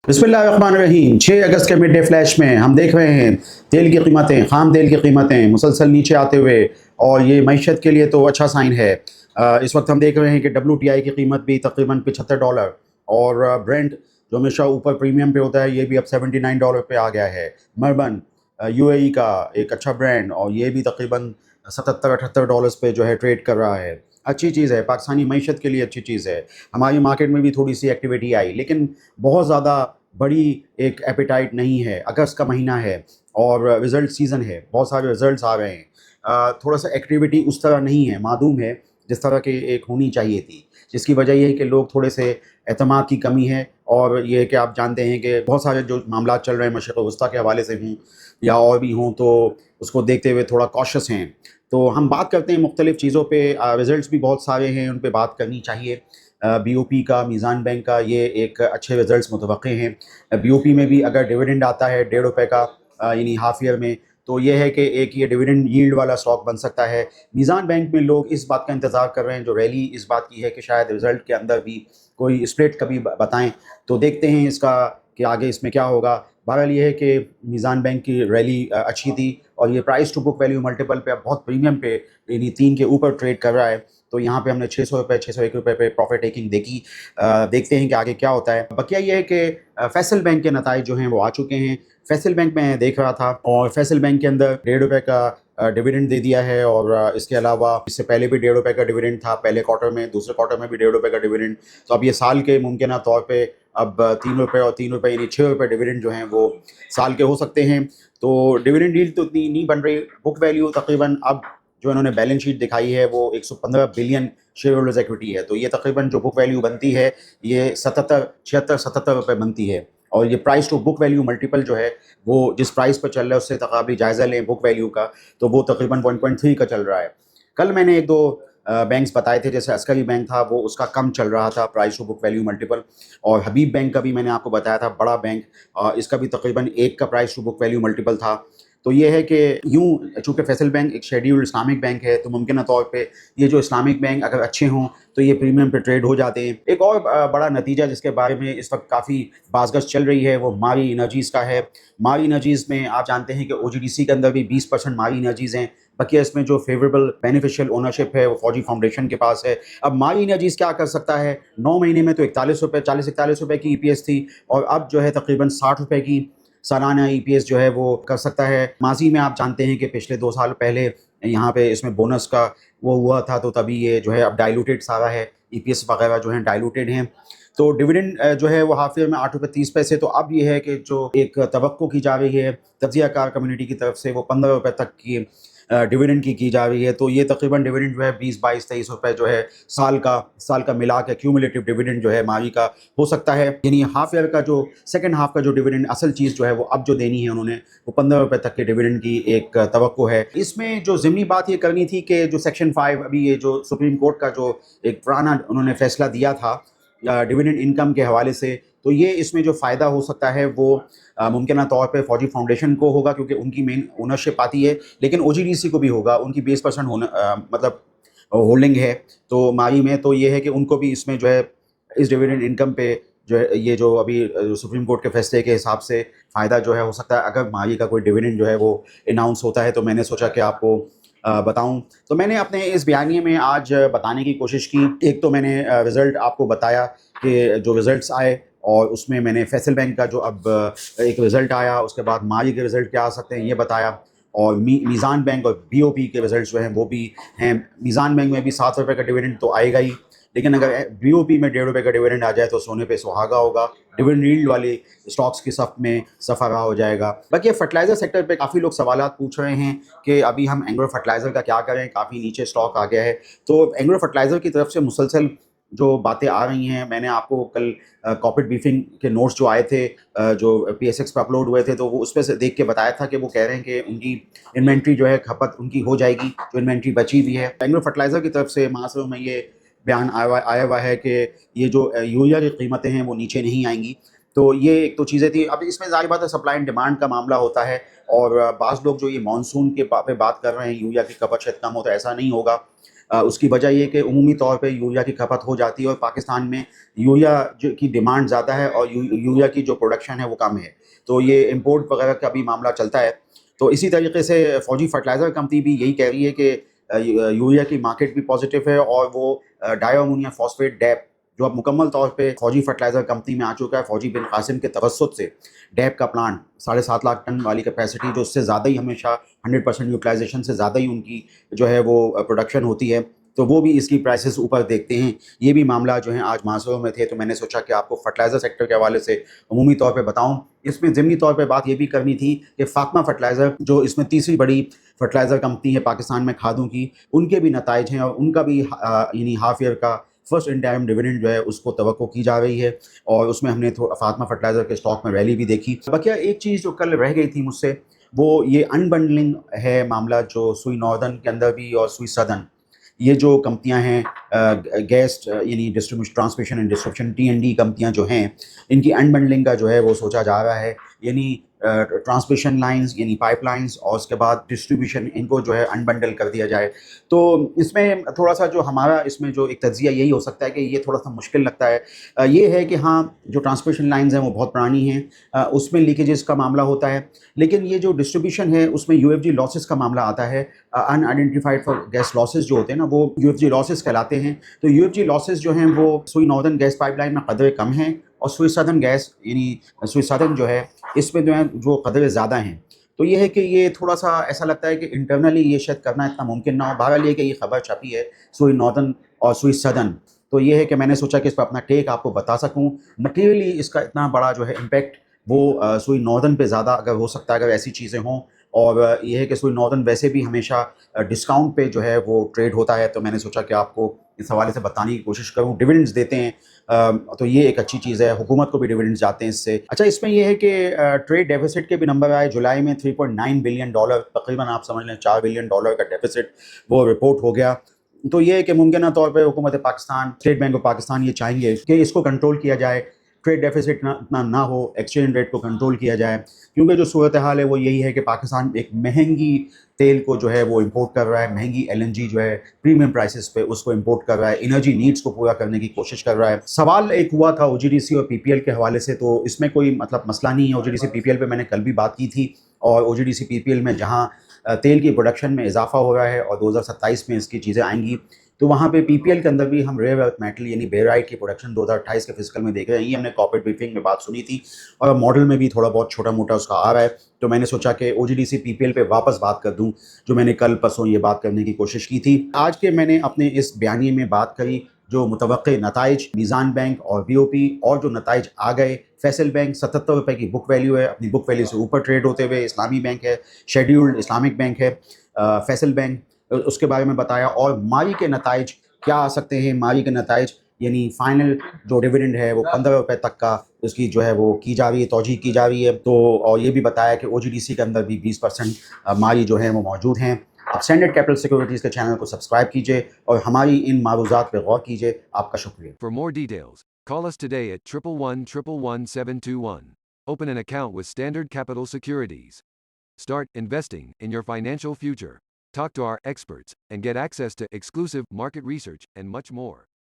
बिस्मिल्लाहिर्रहमानिर्रहीम। 6 अगस्त के mid day flash में हम देख रहे हैं तेल की कीमतें, ख़ाम तेल की कीमतें मुसलसल नीचे आते हुए, और ये मईशत के लिए तो अच्छा साइन है। इस वक्त हम देख रहे हैं कि WTI की कीमत भी तकरीबन $75 और ब्रेंट जो हमेशा ऊपर प्रीमियम पे होता है, ये भी अब $79 पे आ गया है। मरबन UAE का एक अच्छा ब्रांड, और ये भी तकरीबन $77-78 पे जो है ट्रेड कर रहा है। अच्छी चीज़ है, पाकिस्तानी मईशत के लिए अच्छी चीज़ है। हमारी मार्केट में भी थोड़ी सी एक्टिविटी आई, लेकिन बहुत ज़्यादा बड़ी एक एपेटाइट नहीं है। अगस्त का महीना है और रिज़ल्ट सीज़न है, बहुत सारे रिज़ल्ट्स आ रहे हैं। थोड़ा सा एक्टिविटी उस तरह नहीं है, मादूम है जिस तरह की एक होनी चाहिए थी, जिसकी वजह ये है कि लोग थोड़े से एतमाद की कमी है। और ये है कि आप जानते हैं कि बहुत सारे जो मामला चल रहे हैं मशरिक़ वस्ता के हवाले से हों या और भी हों, तो उसको देखते हुए थोड़ा कॉशियस हैं। तो हम बात करते हैं मुख्तलिफ़ चीज़ों पे। रिज़ल्ट्स भी बहुत सारे हैं, उन पे बात करनी चाहिए। BOP का, मीज़ान बैंक का, ये एक अच्छे रिज़ल्ट्स मुतवक्के हैं। BOP में भी अगर डिविडेंड आता है ₹1.5 का यानी हाफ़ ईयर में, तो ये है कि एक ये डिविडेंड यील्ड वाला स्टॉक बन सकता है। मीज़ान बैंक में लोग इस बात का इंतज़ार कर रहे हैं, जो रैली इस बात की है कि शायद रिज़ल्ट के अंदर भी कोई स्प्लिट कभी बताएं, तो देखते हैं इसका कि आगे इसमें क्या होगा। बहरहाल ये है कि मीज़ान बैंक की रैली अच्छी थी, और ये price to book value multiple पे अब बहुत प्रीमियम पे यानी 3 के ऊपर ट्रेड कर रहा है। तो यहाँ पे हमने ₹600 ₹601 पे प्रॉफिट टेकिंग देखी। देखते हैं कि आगे क्या होता है। बकिया ये है कि फैसल बैंक के नताइज जो हैं वो आ चुके हैं। फैसल बैंक मैं देख रहा था, और फैसल बैंक के अंदर ₹1.5 का डिविडेंड दे दिया है, और इसके अलावा इससे पहले भी ₹1.5 का डिविडेंड था पहले क्वार्टर में, दूसरे क्वार्टर में भी ₹1.5 का डिविडेंड। तो अब ये साल के मुमकिन तौर पे अब ₹3 और ₹3 यानी ₹6 डिविडेंड जो हैं वो साल के हो सकते हैं। तो डिविडेंड यील्ड तो इतनी नहीं बन रही। बुक वैल्यू तकरीबन अब जो इन्होंने बैलेंस शीट दिखाई है वो 115 बिलियन शेयर होल्डर्स इक्विटी है। तो ये तकरीबन जो बुक वैल्यू बनती है, ये 76 रुपये बनती है। और ये price to book value multiple जो है वो जिस प्राइस पर चल रहा है उससे तकाबली जायज़ा लें बुक वैल्यू का, तो वो तकरीबन 1.3 का चल रहा है। कल मैंने एक दो बैंक्स बताए थे, जैसे अस्करी बैंक था, वो उसका कम चल रहा था price to book value multiple. और हबीब बैंक का भी मैंने आपको बताया था, बड़ा बैंक, इसका भी तकरीबन 1 का price to book value multiple था। तो ये है कि यूँ चूँकि फैसल बैंक एक शेड्यूल्ड इस्लामिक बैंक है, तो मुमकिन तौर पे ये जो इस्लामिक बैंक अगर अच्छे हों तो ये प्रीमियम पे ट्रेड हो जाते हैं। एक और बड़ा नतीजा जिसके बारे में इस वक्त काफ़ी बाज़गश चल रही है, वो मारी एनर्जीज़ का है। मारी एनर्जीज़ में आप जानते हैं कि OGDC के अंदर भी 20% मारी एनर्जीज़ हैं। बकिया इसमें जो फेवरेबल बेनिफिशियल ओनरशिप है वो फौजी फाउंडेशन के पास है। अब मारी एनर्जीज़ क्या कर सकता है? 9 महीने में तो ₹41 40-41 की EPS थी, और अब जो है तकरीबन ₹60 की सालाना EPS जो है वो कर सकता है। माजी में आप जानते हैं कि पिछले 2 साल पहले यहाँ पे इसमें बोनस का वो हुआ था, तो तभी ये जो है अब डाइल्यूटेड सारा है, EPS वगैरह जो हैं डाइल्यूटेड हैं। तो डिविडेंड जो है वो हाफ ईयर में ₹8.30। तो अब ये है कि जो एक तवक्को की जा रही है तज्ज़ियाकार कम्युनिटी की तरफ से, वो ₹15 तक की डिविडेंड की जा रही है। तो ये तकरीबन डिविडेंड जो है 20 22 ₹23 जो है साल का मिला के क्यूमुलेटिव डिविडेंड जो है मावी का हो सकता है। यानी हाफ ईयर का जो सेकंड हाफ का जो डिविडेंड असल चीज़ जो है वो अब जो देनी है उन्होंने, वो ₹15 तक के डिविडेंड की एक तवक्को है। इसमें जो ज़िमनी बात ये करनी थी कि जो सेक्शन 5 अभी ये जो सुप्रीम कोर्ट का जो एक पुराना उन्होंने फैसला दिया था डिविडेंड इनकम के हवाले से, तो ये इसमें जो फ़ायदा हो सकता है वो मुमकिन तौर पे फौजी फाउंडेशन को होगा, क्योंकि उनकी मेन ओनरशिप आती है, लेकिन OGDC को भी होगा, उनकी 20% मतलब होल्डिंग है तो माही में। तो ये है कि उनको भी इसमें जो है इस डिविडेंड इनकम पे जो है ये जो अभी सुप्रीम कोर्ट के फैसले के हिसाब से फ़ायदा जो है हो सकता है, अगर माही का कोई डिविडेंड जो है वो अनाउंस होता है। तो मैंने सोचा कि आपको बताऊं। तो मैंने अपने इस बयानिए में आज बताने की कोशिश की। एक तो मैंने रिज़ल्ट आपको बताया कि जो रिज़ल्ट्स आए, और उसमें मैंने फैसल बैंक का जो अब एक रिज़ल्ट आया, उसके बाद मारी के रिज़ल्ट क्या आ सकते हैं ये बताया, और मीज़ान बैंक और BOP के रिज़ल्ट्स जो हैं वो भी हैं। मीज़ान बैंक में भी ₹7 का डिविडेंड तो आएगा ही, लेकिन अगर BOP में ₹1.5 का डिविडेंड आ जाए तो सोने पे सुहागा होगा। डिविडेंड यील्ड वाले स्टॉक्स की सफ़ में सफ़ारा हो जाएगा। बाकी फर्टिलाइज़र सेक्टर पे काफ़ी लोग सवालात पूछ रहे हैं कि अभी हम एंग्रो फर्टिलाइज़र का क्या करें, काफ़ी नीचे स्टॉक आ गया है। तो एंग्रो फर्टिलाइज़र की तरफ से मुसलसल जो बातें आ रही हैं, मैंने आपको कल कॉर्पोरेट ब्रीफिंग के नोट्स जो आए थे जो PSX पे अपलोड हुए थे, तो वो उसपे से देख के बताया था कि वो कह रहे हैं कि उनकी इन्वेंट्री जो है खपत उनकी हो जाएगी, जो इन्वेंट्री बची हुई है। एंग्रो फर्टिलाइज़र की तरफ से महासभा में ये बयान आया हुआ है कि ये जो यूरिया की कीमतें हैं वो नीचे नहीं आएंगी। तो ये एक तो चीज़ें थी। अब इसमें ज़ाहिर बात है सप्लाई एंड डिमांड का मामला होता है, और बाज़ लोग जो ये मानसून के पे बात कर रहे हैं यूरिया की खपत शायद कम हो, तो ऐसा नहीं होगा। اس کی وجہ یہ کہ عمومی طور پہ یوریا کی کھپت ہو جاتی ہے اور پاکستان میں یوریا کی ڈیمانڈ زیادہ ہے اور یوریا کی جو پروڈکشن ہے وہ کم ہے، تو یہ امپورٹ وغیرہ کا بھی معاملہ چلتا ہے۔ تو اسی طریقے سے فوجی فرٹیلائزر کمپنی بھی یہی کہہ رہی ہے کہ یوریا کی مارکیٹ بھی پازیٹیو ہے، اور وہ ڈائی امونیم فاسفیٹ ڈیپ جو اب مکمل طور پہ فوجی فرٹیلائزر کمپنی میں آ چکا ہے، فوجی بن قاسم کے توسط سے ڈیپ کا پلانٹ 7.5 لاکھ ٹن والی کیپیسٹی، جو اس سے زیادہ ہی ہمیشہ 100% یوٹیلائزیشن سے زیادہ ہی ان کی جو ہے وہ پروڈکشن ہوتی ہے، تو وہ بھی اس کی پرائسز اوپر دیکھتے ہیں۔ یہ بھی معاملہ جو ہیں آج معاشروں میں تھے، تو میں نے سوچا کہ آپ کو فرٹیلائزر سیکٹر کے حوالے سے عمومی طور پہ بتاؤں۔ اس میں ضمنی طور پہ بات یہ بھی کرنی تھی کہ فاطمہ فرٹیلائزر جو اس میں تیسری بڑی فرٹیلائزر کمپنی ہے پاکستان میں کھادوں کی، ان کے بھی نتائج ہیں، اور ان کا بھی یعنی ہاف ایئر کا فرسٹ انٹرم ڈویڈنڈ جو ہے اس کو توقع کی جا رہی ہے، اور اس میں ہم نے فاطمہ فرٹیلائزر کے اسٹاک میں ریلی بھی دیکھی۔ بقیہ ایک چیز جو کل رہ گئی تھی مجھ سے، وہ یہ انبنڈلنگ ہے معاملہ، جو سوئی ناردرن کے اندر بھی اور سوئی سدرن، یہ جو کمپنیاں ہیں گیس یعنی distribution transmission and distribution TND کمپنیاں جو ہیں، ان کی انبنڈلنگ کا جو ہے وہ سوچا جا رہا ہے، یعنی ٹرانسمیشن لائنز یعنی پائپ لائنز اور اس کے بعد ڈسٹریبیوشن، ان کو جو ہے انبنڈل کر دیا جائے۔ تو اس میں تھوڑا سا جو ہمارا اس میں جو ایک تجزیہ یہی ہو سکتا ہے کہ یہ تھوڑا سا مشکل لگتا ہے، یہ ہے کہ ہاں جو ٹرانسمیشن لائنز ہیں وہ بہت پرانی ہیں، اس میں لیکیجز کا معاملہ ہوتا ہے، لیکن یہ جو ڈسٹریبیوشن ہے اس میں UFG لاسز کا معاملہ آتا ہے، ان آئیڈینٹیفائڈ فار گیس لاسز جو ہوتے ہیں نا، وہ UFG لاسز کہلاتے ہیں۔ تو UFG لاسز جو ہیں وہ سوئی ناردرن گیس پائپ لائن میں قدرے کم ہیں، اور سوئی سدرن گیس یعنی سوئی سدرن جو ہے اس میں جو ہے جو قدرے زیادہ ہیں۔ تو یہ ہے کہ یہ تھوڑا سا ایسا لگتا ہے کہ انٹرنلی یہ شاید کرنا اتنا ممکن نہ ہو۔ بہرحال یہ کہ یہ خبر چھپی ہے سوئی ناردرن اور سوئی سدرن، تو یہ ہے کہ میں نے سوچا کہ اس پہ اپنا ٹیک آپ کو بتا سکوں۔ مٹیریلی اس کا اتنا بڑا جو ہے امپیکٹ وہ سوئی ناردرن پہ زیادہ اگر ہو سکتا ہے اگر ایسی چیزیں ہوں، اور یہ ہے کہ سوئی ناردرن ویسے بھی ہمیشہ ڈسکاؤنٹ پہ جو ہے وہ ٹریڈ ہوتا ہے، تو میں نے سوچا کہ آپ کو اس حوالے سے بتانے کی کوشش کروں۔ ڈویڈنڈز دیتے ہیں، تو یہ ایک اچھی چیز ہے، حکومت کو بھی ڈویڈنڈز جاتے ہیں اس سے۔ اچھا، اس میں یہ ہے کہ ٹریڈ ڈیفیسٹ کے بھی نمبر آئے جولائی میں، $3.9 بلین، تقریباً آپ سمجھ لیں $4 بلین کا ڈیفیسٹ وہ رپورٹ ہو گیا۔ تو یہ ہے کہ ممکنہ طور پہ حکومت Pakistan, state bank of Pakistan یہ چاہیں گے کہ اس کو کنٹرول کیا جائے، ٹریڈ ڈیفیسٹ اتنا نہ ہو، ایکسچینج ریٹ کو کنٹرول کیا جائے، کیونکہ جو صورتحال ہے وہ یہی ہے کہ پاکستان ایک مہنگی تیل کو جو ہے وہ امپورٹ کر رہا ہے، مہنگی LNG جو ہے پریمیم پرائسز پہ اس کو امپورٹ کر رہا ہے، انرجی نیڈز کو پورا کرنے کی کوشش کر رہا ہے۔ سوال ایک ہوا تھا OGDC اور PPL کے حوالے سے، تو اس میں کوئی مسئلہ نہیں ہے۔ OGDC PPL پہ میں نے کل بھی بات کی تھی، اور OGDC PPL میں جہاں تیل کی پروڈکشن میں اضافہ ہو رہا ہے اور 2027 میں اس کی چیزیں آئیں گی، تو وہاں پہ PPL کے اندر بھی ہم ریئر ارتھ میٹل یعنی بیرائٹ کی پروڈکشن 2028 کے فزیکل میں دیکھ رہے ہیں۔ یہ ہم نے کارپوریٹ بریفنگ میں بات سنی تھی، اور ماڈل میں بھی تھوڑا بہت چھوٹا موٹا اس کا آ رہا ہے، تو میں نے سوچا کہ OGDC PPL پہ واپس بات کر دوں، جو میں نے کل پرسوں یہ بات کرنے کی کوشش کی تھی۔ آج کے میں نے اپنے اس بیانیے میں بات کری جو متوقع نتائج میزان بینک اور BOP، اور جو نتائج آ گئے، فیصل بینک 77 روپے کی بک ویلیو ہے، اپنی بک ویلیو سے اوپر ٹریڈ ہوتے ہوئے، اسلامی بینک ہے، شیڈیولڈ اسلامک بینک ہے، فیصل بینک، اس کے بارے میں بتایا، اور ماری کے نتائج کیا آ سکتے ہیں۔ ماری کے نتائج یعنی فائنل جو ڈیویڈنڈ ہے وہ 15 روپے تک کا اس کی جو ہے وہ کی جا رہی ہے، توجہ کی جا رہی ہے، تو اور یہ بھی بتایا کہ OGDC کے اندر بھی 20% ماری جو ہے وہ موجود ہیں۔ آپ اسٹینڈرڈ کیپٹل سیکورٹیز کے چینل کو سبسکرائب کیجئے اور ہماری ان معروضات پہ غور کیجئے۔ آپ کا شکریہ۔ For more details, call us today at 111-111-721. Open an account with Standard Capital Securities. Start investing in your financial future. Talk to our experts and get access to exclusive market research and much more.